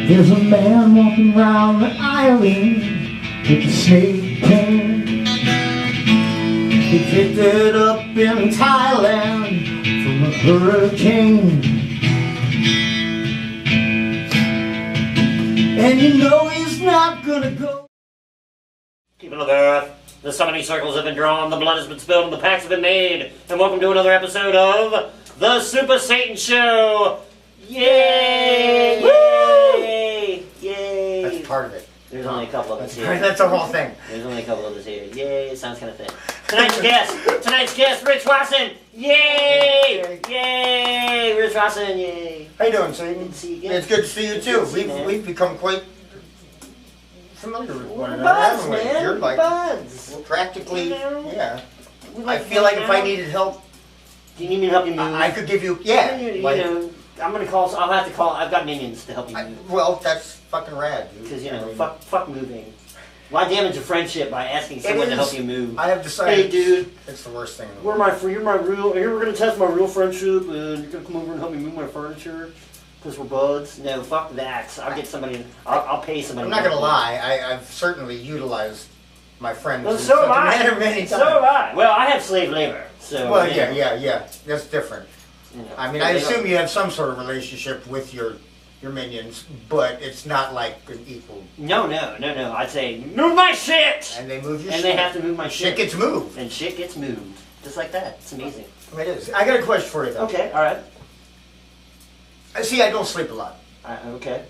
There's a man walking around the island with a snake pen. He picked it up in Thailand from a hurricane. And you know he's not gonna go. People of Earth, the summoning circles have been drawn, the blood has been spilled, and the pacts have been made. And welcome to another episode of The Super Satan Show! Yay! Yay! Yay! That's part of it. There's only a couple of us here. That's the whole thing. There's only a couple of us here. Yay! Sounds kind of thick. Tonight's guest, Rich Wasson. Yay! Yay! Rich Wasson. Yay! How you doing, Satan? Good to see you again. It's good to see you too. We've become quite familiar with one another, Buds, haven't we? man. You're like Buds. we're practically, You know? yeah. We I feel like if I needed help, do you need me to help you move? I could give you, yeah. You like, know, I'm gonna call. I'll have to call. I've got minions to help you move. well, that's fucking rad, dude. Because, you know, I mean, fuck moving. Why damage a friendship by asking someone to help you move? I have decided. Hey, dude. It's the worst thing in the You're my real. Here we're gonna test my real friendship, and you're gonna come over and help me move my furniture because we're buds. No, fuck that. I'll get somebody. I'll pay somebody. I'm not gonna lie. I've certainly utilized my friends. Well, so have I. Many times. So have I. Well, I have slave labor. So. Well, you know, yeah. That's different. You know, I mean, I assume you have some sort of relationship with your minions, but it's not like an equal. No. I'd say move my shit. And they move your and shit. they have to move my shit. Shit gets moved. And shit gets moved. Just like that. It's amazing. It is. I got a question for you, though. Okay, alright. See, I don't sleep a lot. Okay.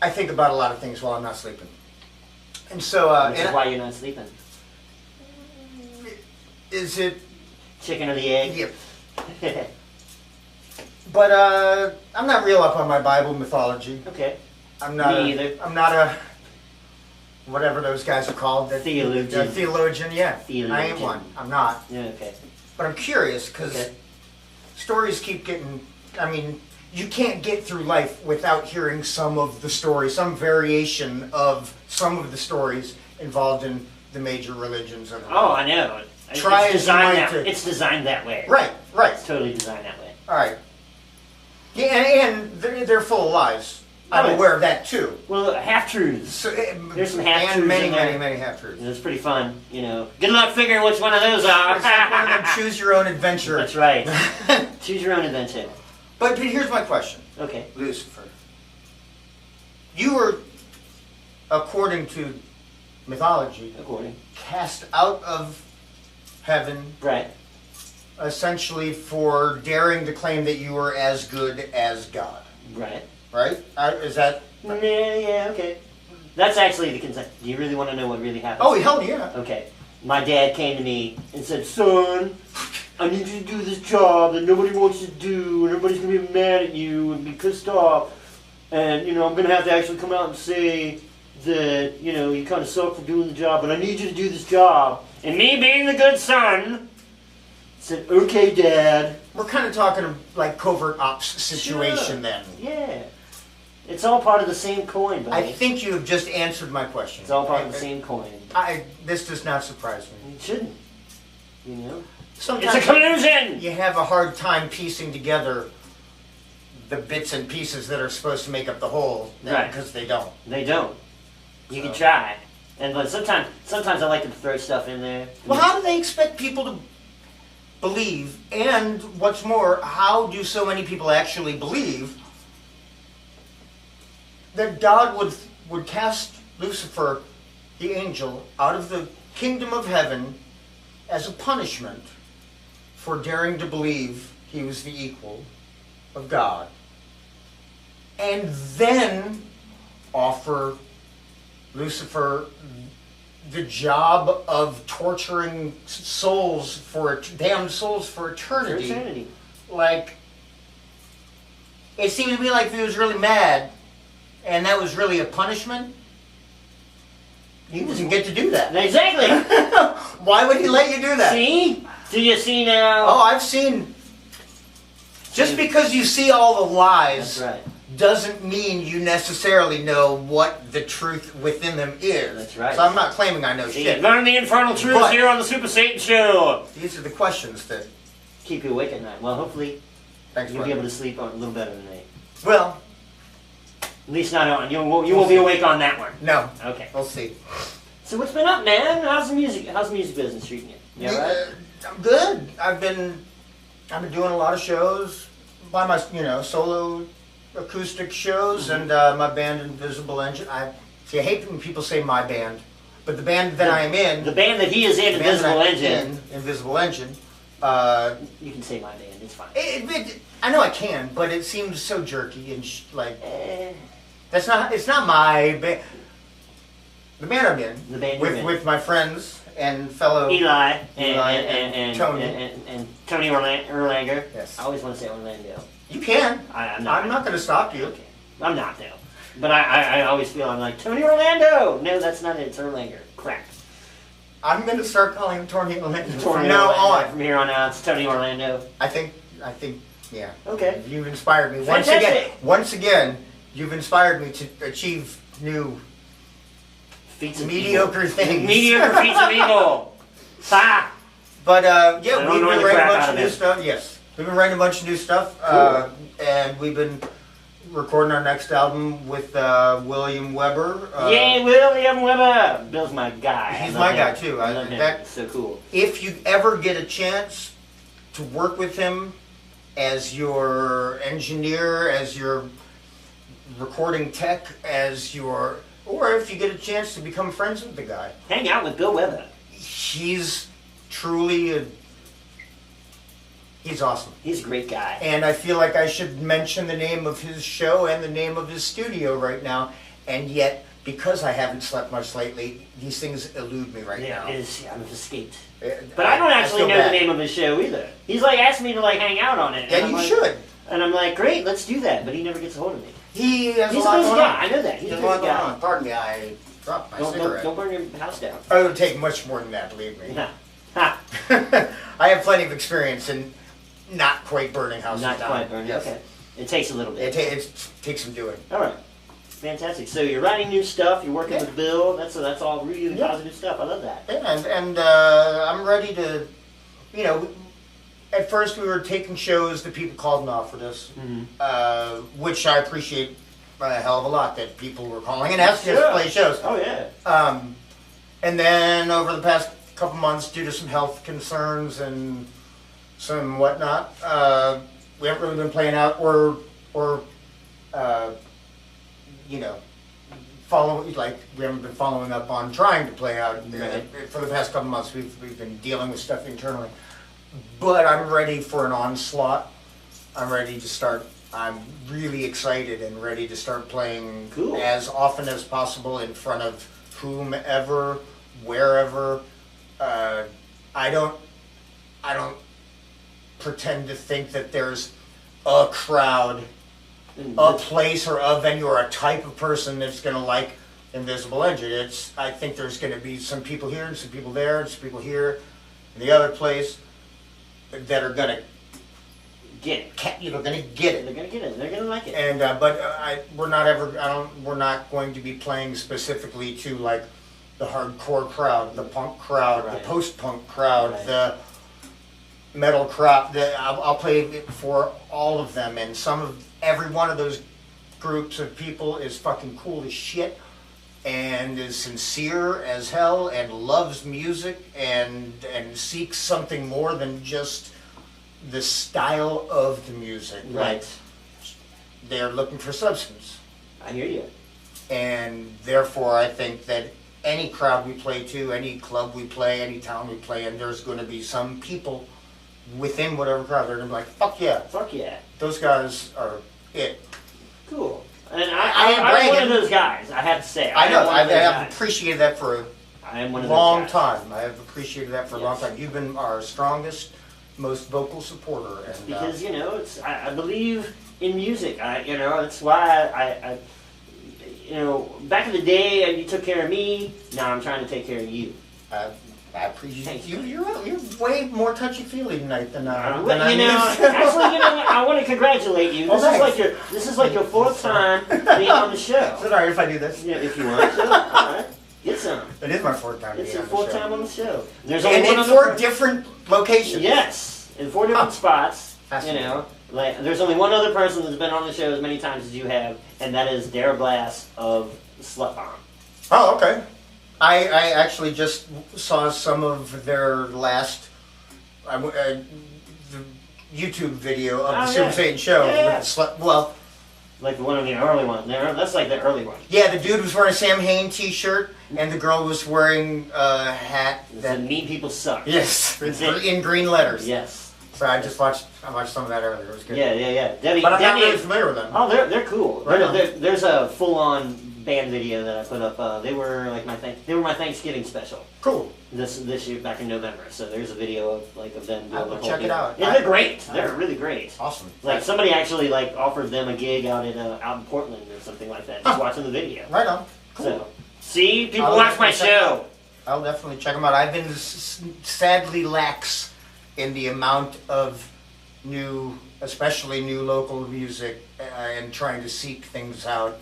I think about a lot of things while I'm not sleeping. And so, Which is why you're not sleeping. is it... Chicken or the egg? Yep. But, I'm not real up on my Bible mythology. Okay. I'm not Me either. I'm not a... whatever those guys are called. Theologian. Theologian, yeah. Theologian. I ain't one. I'm not. Yeah, okay. But I'm curious, because Okay. stories keep getting... I mean, you can't get through life without hearing some of the stories, some variation of some of the stories involved in the major religions of the world. Oh, I know. Try it's as you might designed to- it's designed that way. Right. It's totally designed that way. All right. Yeah, and they're full of lies. I'm Oh, aware of that too. Well, half-truths. So, There's some half-truths and many, in there. many half-truths. It's pretty fun, you know. Good luck figuring which one of those are. It's like one of them choose your own adventure. That's right. Choose your own adventure. But here's my question. Okay. Lucifer. You were, according to mythology, According. cast out of heaven Right. essentially for daring to claim that you were as good as God. Right. Right? Is that... Yeah, okay. That's actually the consent. Do you really want to know what really happened? Oh, hell yeah. Okay. My dad came to me and said, "Son, I need you to do this job that nobody wants to do, and everybody's going to be mad at you and be pissed off. And, you know, I'm going to have to actually come out and say that, you know, you kind of suck for doing the job, but I need you to do this job." And me being the good son, said, "Okay, Dad." We're kind of talking like covert ops situation Sure. then. Yeah. It's all part of the same coin, buddy. I think you have just answered my question. It's all part of the same coin. This does not surprise me. It shouldn't. You know? Sometimes It's a collusion! you have a hard time piecing together the bits and pieces that are supposed to make up the whole, Right. because they don't. They don't. You can So- try. But sometimes I like to throw stuff in there. Well, how do they expect people to believe? And what's more, how do so many people actually believe that God would cast Lucifer, the angel, out of the kingdom of heaven as a punishment for daring to believe he was the equal of God, and then offer Lucifer the job of torturing souls damned souls for eternity? For eternity. Like, it seemed to me like he was really mad, and that was really a punishment. He doesn't get to do that. Exactly. Why would he let you do that? See? Do you see now? Oh, I've seen. Just because you see all the lies That's right. doesn't mean you necessarily know what the truth within them is. That's right. So I'm not claiming I know See, shit. learn the infernal truths But- here on the Super Satan Show. These are the questions that keep you awake at night. Well, hopefully Thanks, you'll be brother. able to sleep a little better tonight. Well, At least not on. You won't be awake on that one. no. Okay. We'll see. So what's been up, man? How's the music business treating you? You all right? I'm good. I've been doing a lot of shows by my, solo acoustic shows and my band Invisible Engine. I hate when people say my band, but the band that I am in, The band that he is in, the band that Invisible I'm Engine. in, Invisible Engine. You can say my band. It's fine. I know I can, but it seems so jerky and Eh, that's not. It's not my band. The band I'm in, The band you're in. with my friends and fellow Eli Eli and Tony. and Tony Erlanger. Yes. I always want to say Orlando. You can. I'm I'm not going to stop you. Okay. I'm not though. But I always feel I'm like Tony Orlando. No, that's not it. It's Erlanger. Crap. I'm going to start calling him Tony Orlando Tony from now Orlando. on. From here on out, it's Tony Orlando. I think, yeah. Okay. You've inspired me Fantastic. Once again. You've inspired me to achieve new Feats of mediocre evil. things. Mediocre feats of evil. Ha! But I yeah, don't we've know been the writing a crap bunch out of of new it. stuff. Yes, we've been writing a bunch of new stuff, and we've been recording our next album with William Weber. Yay, William Weber! Bill's my guy. He's I love my guy, him. too. I love him. That- It's so cool. If you ever get a chance to work with him as your engineer, as your recording tech, or if you get a chance to become friends with the guy, Hang out with Bill Weber. he's truly he's awesome. He's a great guy. And I feel like I should mention the name of his show and the name of his studio right now, and yet, because I haven't slept much lately, these things elude me right now. I've escaped. But I don't actually feel know bad. the name of his show either. He's like asked me to like hang out on it. Yeah, and I'm you like, should. And I'm like, great, let's do that. But he never gets a hold of me. He has He's a lot a busy going guy. on. I know that. He's a There's a lot busy going guy. on. Pardon me, I dropped my cigarette. Don't burn your house down. Oh, it would take much more than that, believe me. Ha. Ha. I have plenty of experience in not quite burning houses Not down. quite burned. Yes. Okay. It takes a little bit. It takes some doing. All right. Fantastic. So you're writing new stuff. You're working Yeah. with Bill. That's all really Yeah. positive stuff. I love that. And I'm ready to, at first we were taking shows that people called and offered us, which I appreciate a hell of a lot, that people were calling and asking us to play shows. Oh yeah. And then over the past couple months, due to some health concerns and some whatnot, we haven't really been playing out or we haven't been following up on trying to play out. Right. For the past couple months, we've been dealing with stuff internally. But I'm ready for an onslaught. I'm ready to start. I'm really excited and ready to start playing Cool. as often as possible in front of whomever, wherever. I don't pretend to think that there's a crowd, a place, or a venue, or a type of person that's going to like Invisible Engine. I think there's going to be some people here and some people there and some people here in the other place that are going to Get it. Going to get it. They're gonna get it. They're gonna like it. And we're not going to be playing specifically to like the hardcore crowd, the punk crowd, Right. the post-punk crowd, Right. the metal crowd. I'll play it for all of them, and every one of those groups of people is fucking cool as shit, and is sincere as hell, and loves music, and seeks something more than just the style of the music. Right. Like, they're looking for substance. I hear you. And therefore, I think that any crowd we play to, any club we play, any town we play in, there's going to be some people within whatever crowd. They're going to be like, fuck yeah, Fuck yeah. those guys are it. Cool. And I am I'm one of bragging. those guys. I have to say. I know, am one I of those have guys. appreciated that for I am one a of those long guys. time. I have appreciated that for a long Yes. time. You've been our strongest, most vocal supporter. And, Because I believe in music. That's why I back in the day you took care of me. Now I'm trying to take care of you. I appreciate Thanks, you. man. You're way more touchy-feely tonight than I'm Actually, used to. I want to congratulate you. Well, This is like your fourth time being on the Is show. it alright if I do this? Yeah, if you want to. All right, get some. It is my fourth time It's being your on the fourth show. time on the show. There's And only in one four other. different locations. Yes, in 4 different spots. You Fascinating. know, like there's only one other person that's been on the show as many times as you have, and that is Dara Glass of Slut Bomb. Oh, okay. I actually just saw some of their last the YouTube video of the Super yeah. Satan show. Yeah. With the well, Like one of the early ones. That's like the early one. yeah, the dude was wearing a Sam Hain t-shirt, and the girl was wearing a hat That that mean people suck. yes, That's it. in green letters. Yes. So I watched some of that earlier. It was good. Yeah. Debbie, But I'm not Debbie- really familiar with them. Oh, they're cool. Right on. There's a full-on band video that I put up. They were like my Thanksgiving special Cool. this year back in November. So there's a video of them doing I will the whole check it deal. out. Yeah, they're great. They're really great. Awesome. Like somebody actually like offered them a gig out in Portland or something like that. Just watching the video. Right on. Cool. So see, people I'll watch my definitely check it show. out. I'll definitely check them out. I've been sadly lax in the amount of new, especially new local music, and trying to seek things out.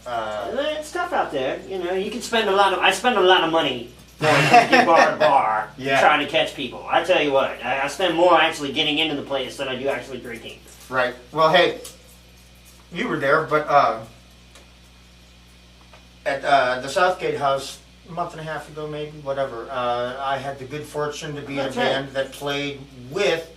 It's tough out there. You know, you can spend a lot of. I spend a lot of money going from bar to bar Yeah. trying to catch people. I tell you what, I spend more actually getting into the place than I do actually drinking. Right. Well, hey, you were there, but at the Southgate House a month and a half ago, maybe, whatever. I had the good fortune to be in a That's right. band that played with.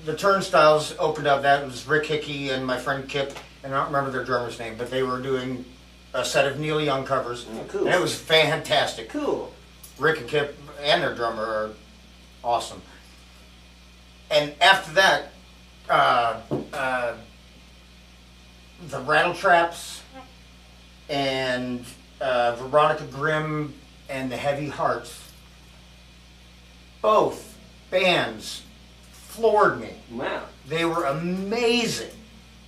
The Turnstiles opened up. That was Rick Hickey and my friend Kip, and I don't remember their drummer's name, but they were doing a set of Neil Young covers, Oh, cool. and it was fantastic. Cool. Rick and Kip and their drummer are awesome. And after that, the Rattle Traps and Veronica Grimm and the Heavy Hearts, both bands floored me. Wow. They were amazing.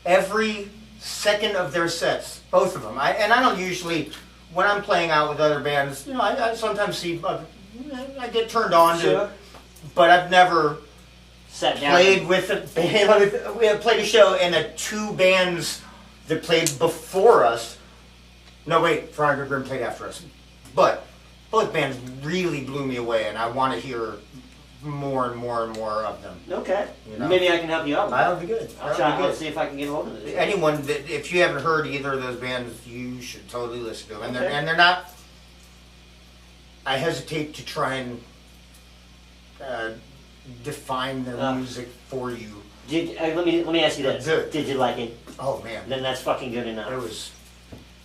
Every second of their sets, both of them. I don't usually, when I'm playing out with other bands, you know, I sometimes see, I get turned on Sure. to, but I've never Sat down. played with a band. We have played a show and the two bands that played before us. No, wait, Veronica Grimm played after us. But both bands really blew me away, and I want to hear more and more and more of them. Okay. You know? Maybe I can help you out with That'll that. be good. I'll That'll try. be I'll good. see if I can get a hold of it. Anyone that, if you haven't heard either of those bands, you should totally listen to them. And Okay. they're not. I hesitate to try and define their music for you. Let me ask you this. Good. Did you like it? Oh man, Then that's fucking good enough. it was.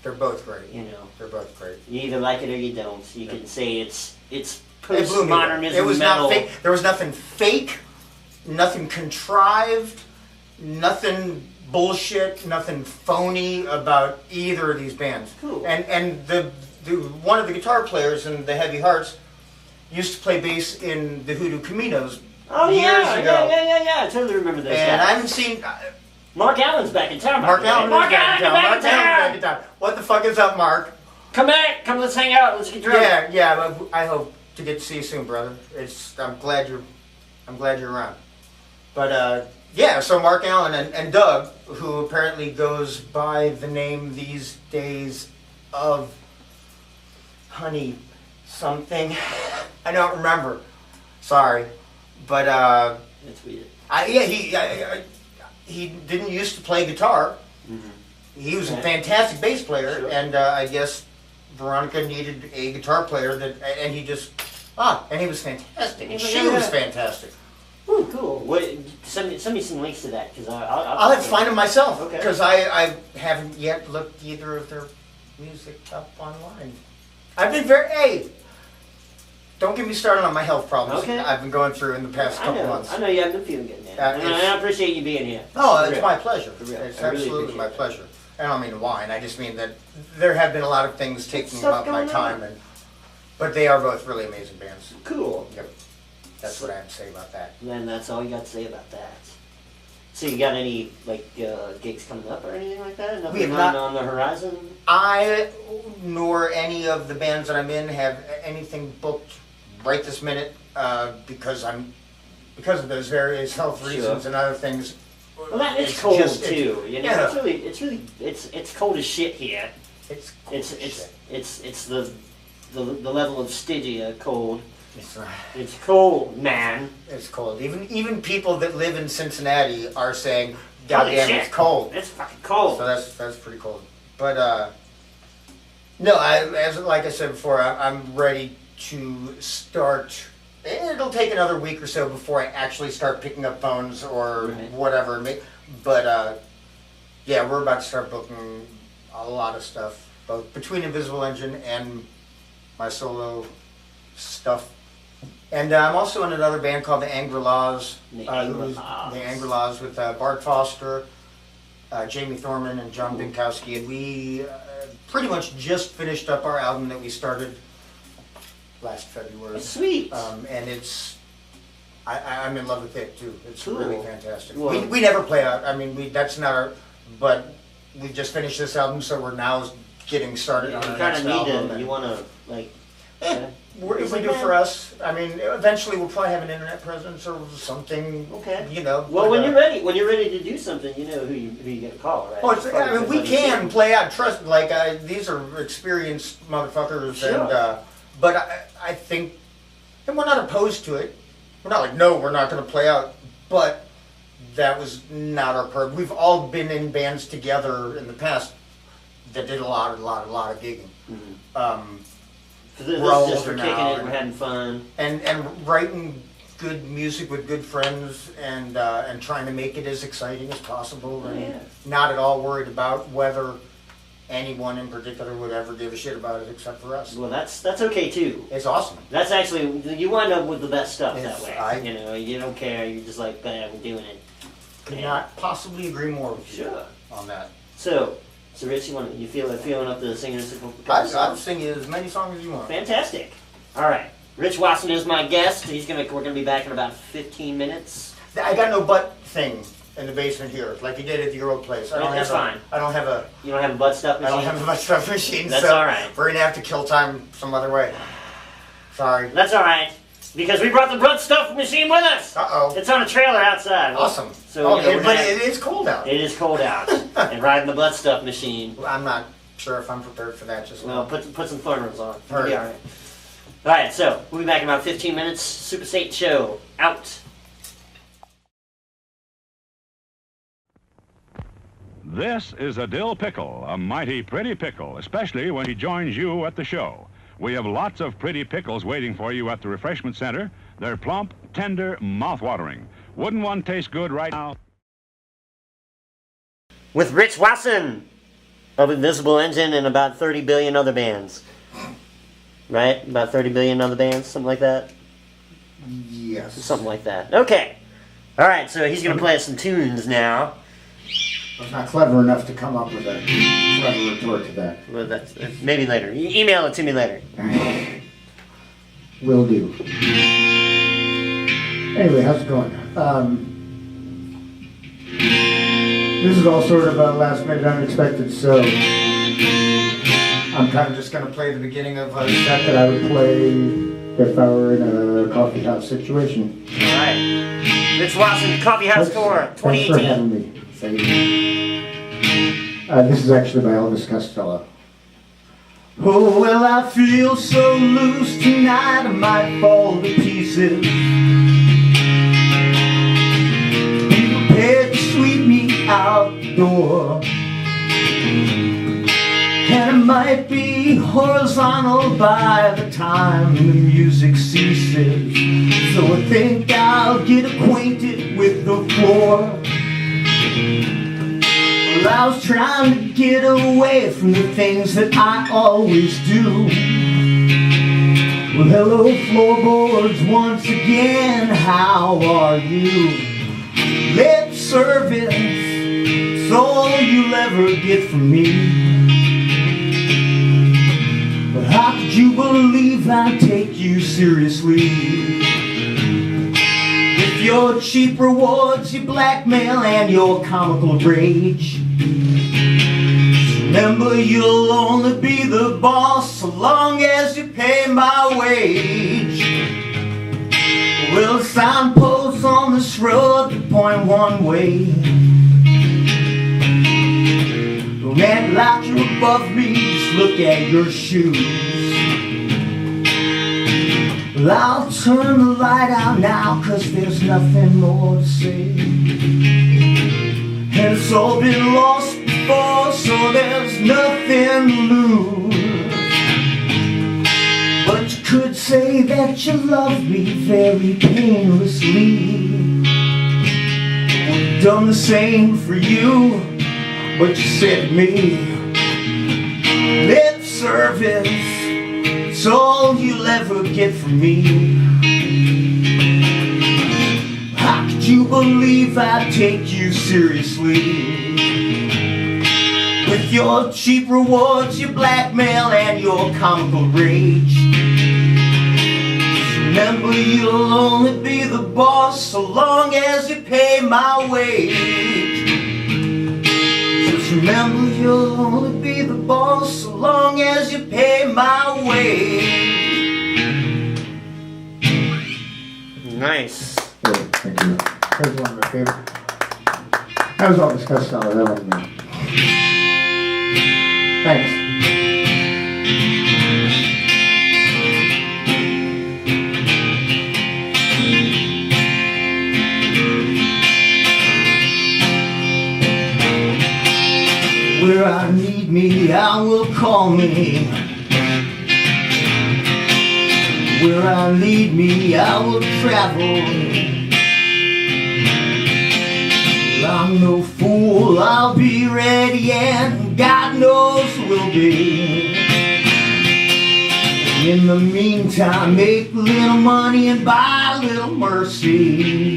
They're both great. You know, They're both great. you either like it or you don't. You can say it's It blew me away. postmodernism It was metal. not fake. There was nothing fake, nothing contrived, nothing bullshit, nothing phony about either of these bands. Cool. And the one of the guitar players in the Heavy Hearts used to play bass in the Hoodoo Caminos Oh years yeah, ago. yeah. I totally remember those And guys. I haven't seen Mark Allen's back in town. by Mark the way. Allen. Mark is Allen, back in town. back Mark in Allen's town. back in town. What the fuck is up, Mark? Come back. Come, let's hang out. Let's get drunk. Yeah. I hope to get to see you soon, brother. I'm glad you're around. But yeah, so Mark Allen and Doug, who apparently goes by the name these days of Honey something. I don't remember. Sorry, but That's weird. he didn't used to play guitar. Mm-hmm. He was a Right. fantastic bass player, Sure. and I guess Veronica needed a guitar player and he just and he was fantastic, and she was fantastic. Ooh, cool. What? Send me some links to that because I'll have to find them myself Okay. because I haven't yet looked either of their music up online. I've been don't get me started on my health problems Okay. I've been going through in the past couple months. I know you have been feeling good, man. And it's- I appreciate you being here. No, For it's real. my pleasure. For real. It's I really absolutely my appreciate pleasure. I don't mean to whine. I just mean that there have been a lot of things taking Stuff up my going time, on. but they are both really amazing bands. Cool. Yep. That's what I have to say about that. Then that's all you got to say about that. So you got any gigs coming up or anything like that? Nothing We have not- on the horizon? I nor any of the bands that I'm in have anything booked right this minute because of those various health Sure. reasons and other things. Well, it's It's cold just- too. You know, yeah. it's cold as shit here. It's It's the level of Stygia cold. It's not. It's cold, man. It's cold. Even people that live in Cincinnati are saying, "God damn, it's cold." It's fucking cold. So that's pretty cold. But no, like I said before, I'm ready to start. It'll take another week or so before I actually start picking up phones or whatever. But yeah, we're about to start booking a lot of stuff, both between Invisible Engine and my solo stuff. And I'm also in another band called the Angry-Laws. The Angry-Laws with Bart Foster, Jamie Thorman, and John Binkowski. And we pretty much just finished up our album that we started last February. Sweet. And I'm in love with it too. It's cool. Really fantastic. Well, we never play out. I mean, that's not our. But we just finished this album, so we're now getting started on our next album. You want to like. If we do for us, I mean, eventually we'll probably have an internet presence or something. Okay. You know. Well, when you're ready to do something, you know who you get to call, right? Oh, I mean, we can play out. Trust, these are experienced motherfuckers, sure. And but I think, and we're not opposed to it. We're not like, no, we're not going to play out. But that was not our purpose. We've all been in bands together in the past that did a lot of gigging. Mm-hmm. This we're all just for older kicking now, it, we're having fun. And writing good music with good friends and trying to make it as exciting as possible. And not at all worried about whether anyone in particular would ever give a shit about it except for us. Well, that's okay too. It's awesome. That's actually, you wind up with the best stuff that way. You know, you don't care. You're just like, bam, we're doing it. Could not possibly agree more with you on that. So Rich, you feeling up the singing? I'll sing you as many songs as you want. Fantastic. All right, Rich Wasson is my guest. We're gonna be back in about 15 minutes. I got no butt thing in the basement here, like you did at your old place. That's fine. I don't have a. You don't have a butt stuff machine? I don't have a butt stuff machine. That's so all right. We're gonna have to kill time some other way. Sorry. That's all right. Because we brought the butt stuff machine with us. Uh-oh. It's on a trailer outside. Awesome. So, but it is cold out. It is cold out. And riding the butt stuff machine. I'm not sure if I'm prepared for that just now. Well, put some thermals on. All right. All right. All right, so we'll be back in about 15 minutes. Super Satan Show, out. This is a dill pickle, a mighty pretty pickle, especially when he joins you at the show. We have lots of pretty pickles waiting for you at the refreshment center. They're plump, tender, mouth-watering. Wouldn't one taste good right now? With Rich Wasson of Invisible Engine and about 30 billion other bands. Right? About 30 billion other bands, something like that? Yes. Something like that. Okay. All right, so he's going to play us some tunes now. I was not clever enough to come up with a clever retort to that. Well, that's maybe later. Email it to me later. Will do. Anyway, how's it going? This is all sort of a last minute unexpected, so I'm kind of just going to play the beginning of a set that I would play if I were in a coffee house situation. All right. Rich Wasson, Coffee House Tour, 2018. Thanks for having me. This is actually by Elvis Costello. Oh, well, I feel so loose tonight I might fall to pieces. Be prepared to sweep me out the door. And it might be horizontal by the time the music ceases. So I think I'll get acquainted with the floor. Well, I was trying to get away from the things that I always do. Well, hello floorboards once again, how are you? Lip service, it's all you'll ever get from me. But how could you believe I'd take you seriously? With your cheap rewards, your blackmail, and your comical rage. Remember, you'll only be the boss so long as you pay my wage. Well, signposts on this road that point one way. Don't act like you're above me, just look at your shoes. Well, I'll turn the light out now, 'cause there's nothing more to say. And it's all been lost before, so there's nothing to lose. But you could say that you love me very painlessly. I've done the same for you, but you said to me, lip service, it's all you'll ever get from me. How could you believe I'd take you seriously? With your cheap rewards, your blackmail, and your comical rage. Just remember, you'll only be the boss so long as you pay my wage. Just remember, you'll only be the boss so long as you pay my wage. Nice. Good, thank you. That was one of my favorite. That was all discussed on that one. Thanks. Where I need me, I will call me. Where I lead me, I will travel. I'm no fool, I'll be ready, and God knows we'll be. In the meantime, make a little money and buy a little mercy.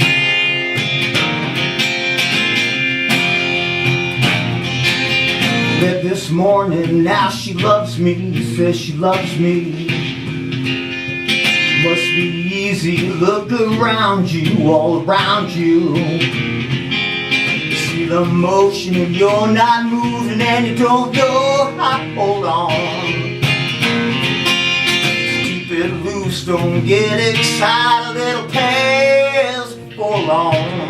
Met this morning, now she loves me, says she loves me. Must be easy, look around you, all around you. See the motion and you're not moving and you don't know how to hold on. Keep it loose, don't get excited, it'll pass before long.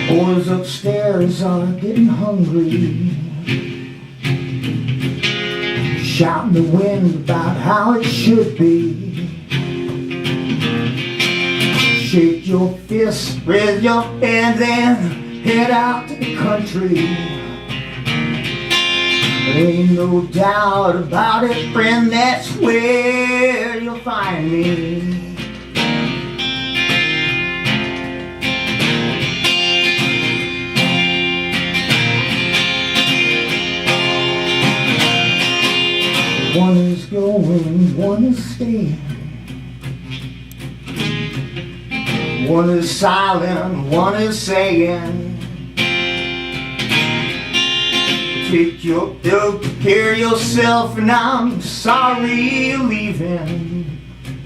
Boys upstairs are getting hungry, shouting the wind about how it should be. Shake your fist with your hand and head out to the country. There ain't no doubt about it, friend, that's where you'll find me. One is going, one is staying. One is silent, one is saying, take care of yourself and I'm sorry you're leaving.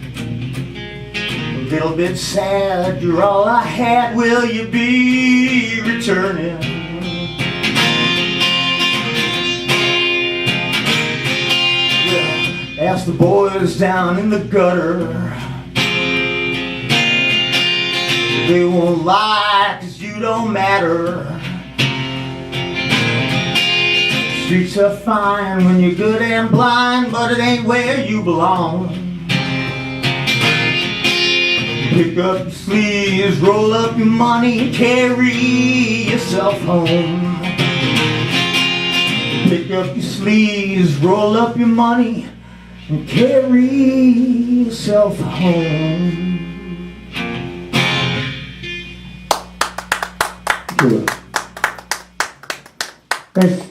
A little bit sad, you're all I had, will you be returning? Ask the boys down in the gutter. They won't lie, 'cause you don't matter. Streets are fine when you're good and blind, but it ain't where you belong. Pick up your sleeves, roll up your money, carry yourself home. Pick up your sleeves, roll up your money, and carry yourself home. Good. Thanks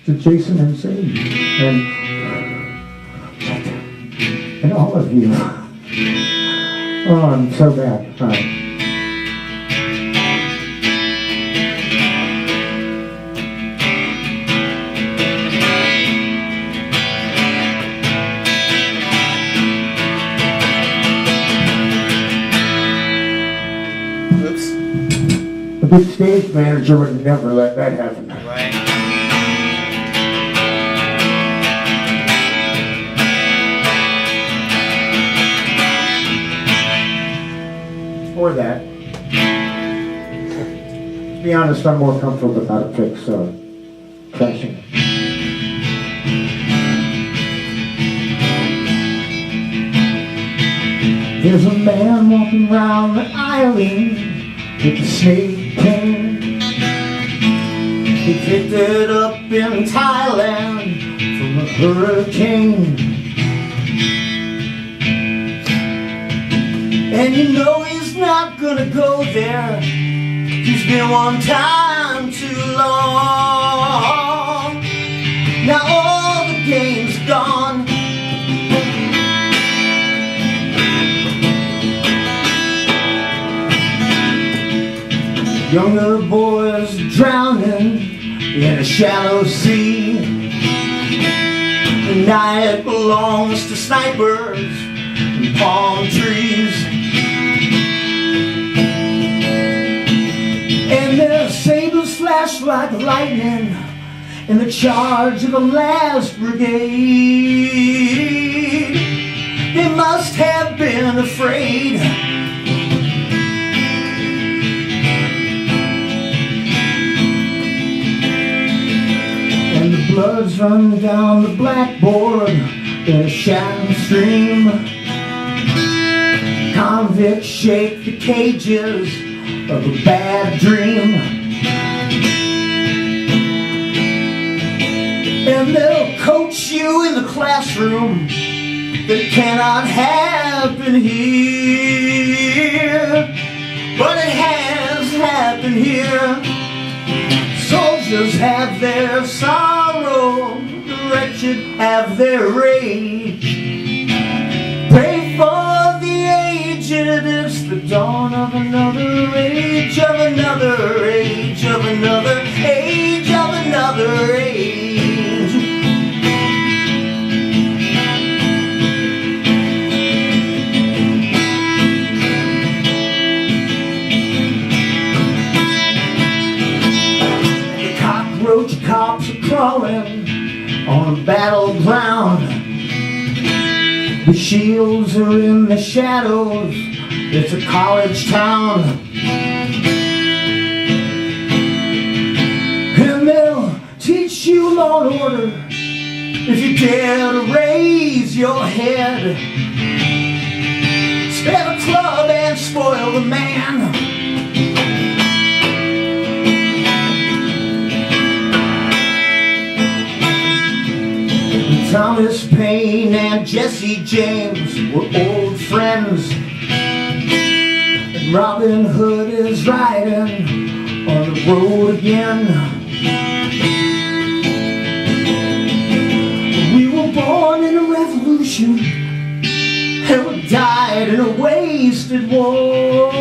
to Jason and Sadie and all of you. Oh, I'm so bad. All right. A good stage manager would never let that happen. Right. Or that. be honest, I'm more comfortable with how to fix crashing. There's a man walking around the island with a snake pen. He picked it up in Thailand from a hurricane. And you know he's not gonna go there. He's been one time too long. Now all the game's gone. Younger boys drowning in a shallow sea. The night belongs to snipers and palm trees. And their sabers flash like lightning in the charge of the last brigade. They must have been afraid. And the blood's running down the blackboard in a shining stream. Convicts shake the cages of a bad dream. And they'll coach you in the classroom that it cannot happen here. But it has happened here. Soldiers have their sorrow, the wretched have their rage. Pray for the aged, it's the dawn of another age, of another age, of another age, of another age. Roach cops are crawling on a battleground. The shields are in the shadows. It's a college town. And they'll teach you law and order if you dare to raise your head. Spare the club and spoil the man. Thomas Paine and Jesse James were old friends. And Robin Hood is riding on the road again. We were born in a revolution and we died in a wasted war.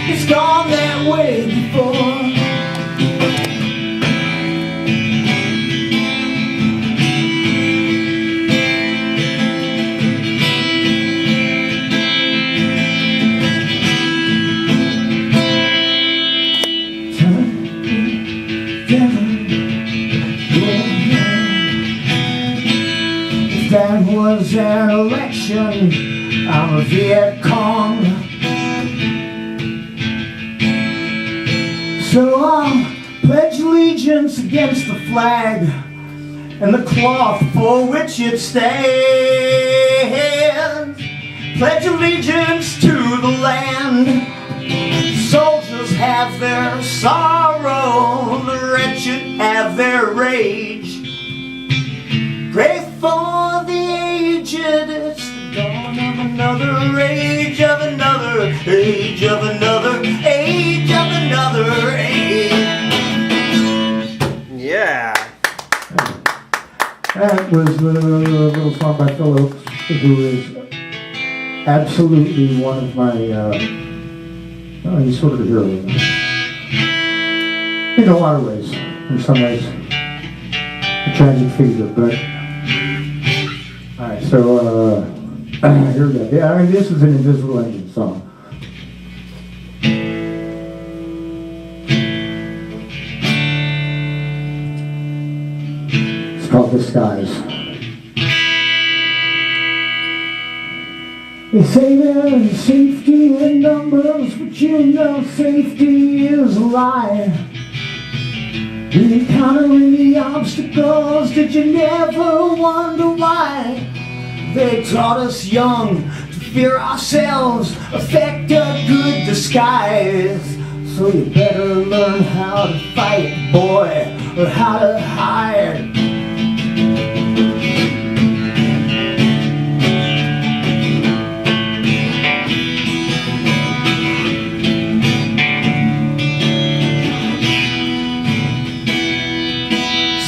It's gone that way before. That was an election, I'm a Viet Cong. So I'll pledge allegiance against the flag and the cloth for which it stands. Pledge allegiance to the land. Soldiers have their sorrow, the wretched have their rage. Pray for the aged, it's the dawn of another age, of another age, of another age, of another age. Yeah. That was a little song by Phil Oakes, who is absolutely one of my, he's sort of a hero. In a lot of ways, in some ways, a tragic figure, but alright, so here we go. Yeah, I mean, this is an Invisible Engine song. It's called Disguise. They say there's safety in numbers, but you know safety is a lie. When you're encountering the obstacles, did you never wonder why? They taught us young to fear ourselves, affect a good disguise. So you better learn how to fight, boy, or how to hide.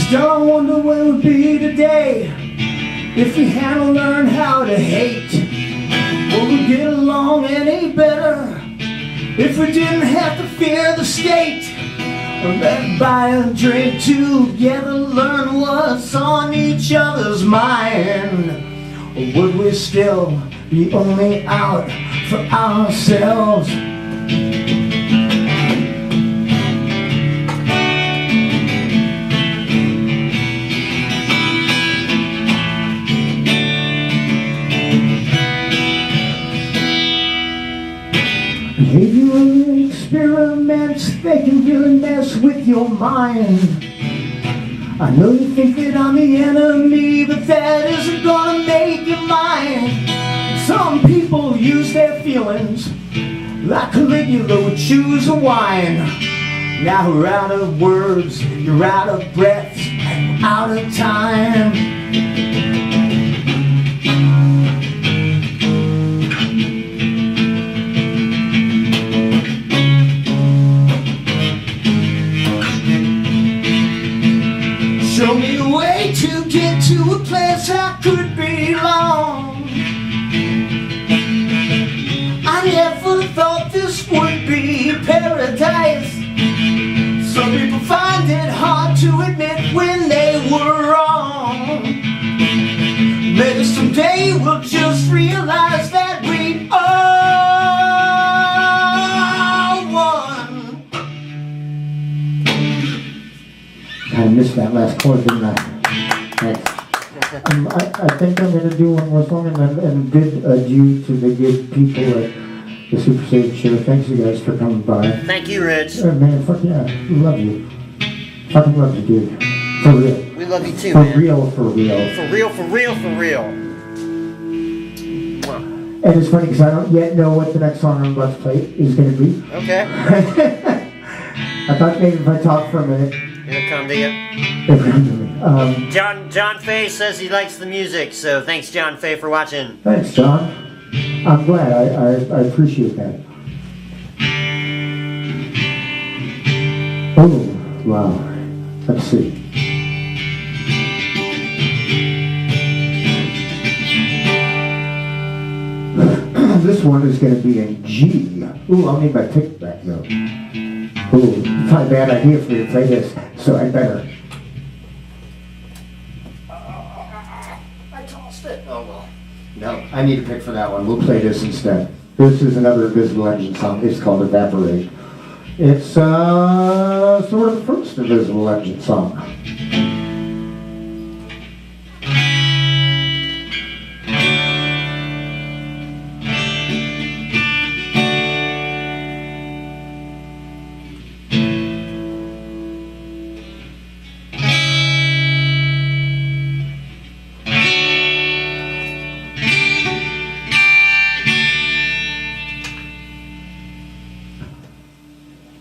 Still I wonder where we'd be today if we hadn't learned how to hate. Would we get along any better if we didn't have to fear the state? Or let buy a drink together, learn what's on each other's mind? Or would we still be only out for ourselves? Behavioral experiments, they can really mess with your mind. I know you think that I'm the enemy, but that isn't gonna make you mine. Some people use their feelings like Caligula would choose a wine. Now we're out of words, you're out of breath, and out of time. Show me a way to get to a place I could belong. I never thought this would be paradise. Some people find it hard to admit when they were wrong. Maybe someday we'll just realize that we are one. I missed that last chord, didn't I? Thanks. I think I'm going to do one more song and bid adieu to the good people at the Super Sage Show. Thanks you guys for coming by. Thank you, Rich. Man, fuck yeah. Love you. Fucking love you, dude. For real. We love you too, For man. real, for real. For real, for real, for real. And it's funny because I don't yet know what the next song I'm about to play is going to be. Okay. I thought maybe if I talk for a minute, It'll come to you. it'll come to me. John Fay says he likes the music, so thanks, John Fay, for watching. Thanks, John. I'm glad. I appreciate that. Oh, wow. Let's see. This one is going to be in G. Ooh, I'll need my pick back though. Ooh, it's not a bad idea for me to play this, so I better. I tossed it. Oh well. No, I need a pick for that one. We'll play this instead. This is another Invisible Engine song. It's called Evaporate. It's sort of the first Invisible Engine song.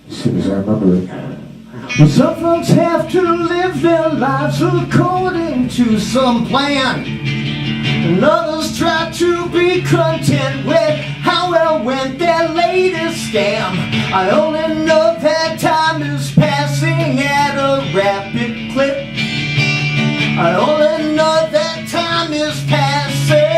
As soon as I remember it. Well, some folks have to live their lives according to some plan, and others try to be content with how well went their latest scam. I only know that time is passing at a rapid clip. I only know that time is passing.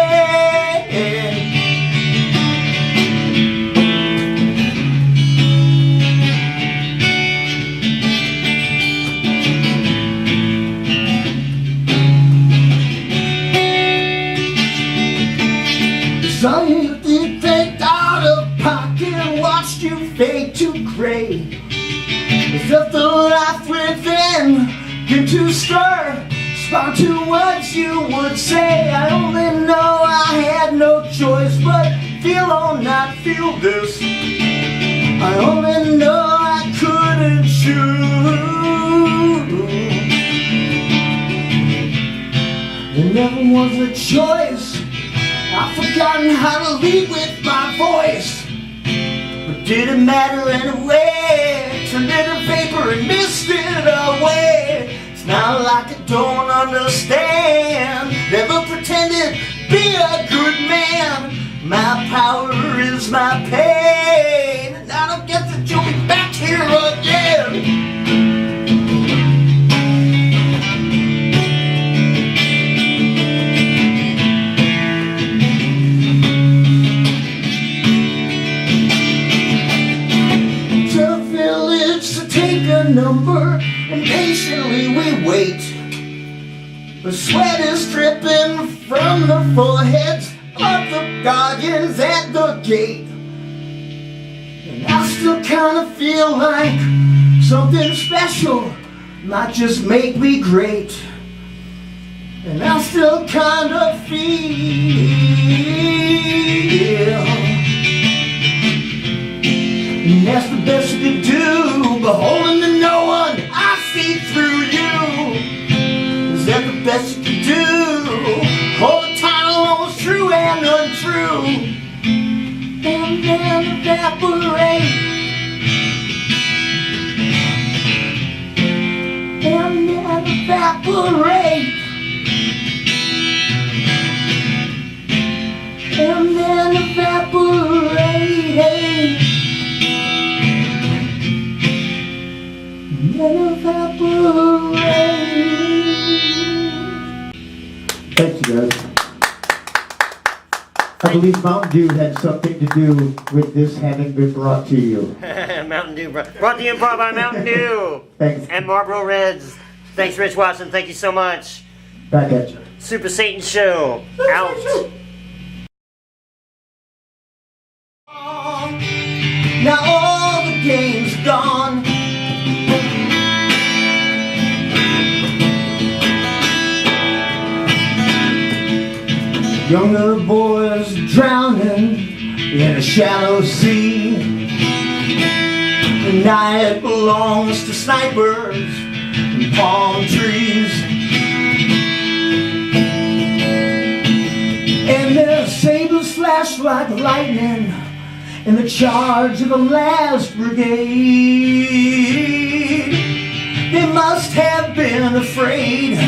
Saw you think out of pocket and watched you fade to gray. As if the life within came to stir, spark to what you would say. I only know I had no choice but feel or not feel this. I only know I couldn't choose. There never was a choice. I've forgotten how to lead with my voice. But did it matter anyway? Turned into vapor and missed it away. It's not like I don't understand. Never pretended to be a good man. My power is my pain, and I don't get to joke it back here again. Number, and patiently we wait. The sweat is dripping from the foreheads of the guardians at the gate. And I still kind of feel like something special might just make me great. And I still kind of feel, and that's the best you can do, beholden to no one, I see through you. Is that the best you can do? Hold the title on what's true and untrue, and then evaporate, and then evaporate, and then evaporate. Thank you, guys. I believe Mountain Dew had something to do with this having been brought to you. Mountain Dew, brought to you in part by Mountain Dew. Thanks. And Marlboro Reds. Thanks, Rich Wasson. Thank you so much. Back at you. Super Satan Show. Out. Now all the game's gone. Younger boys drowning in a shallow sea. The night belongs to snipers and palm trees. And their sabers flash like lightning in the charge of the last brigade. They must have been afraid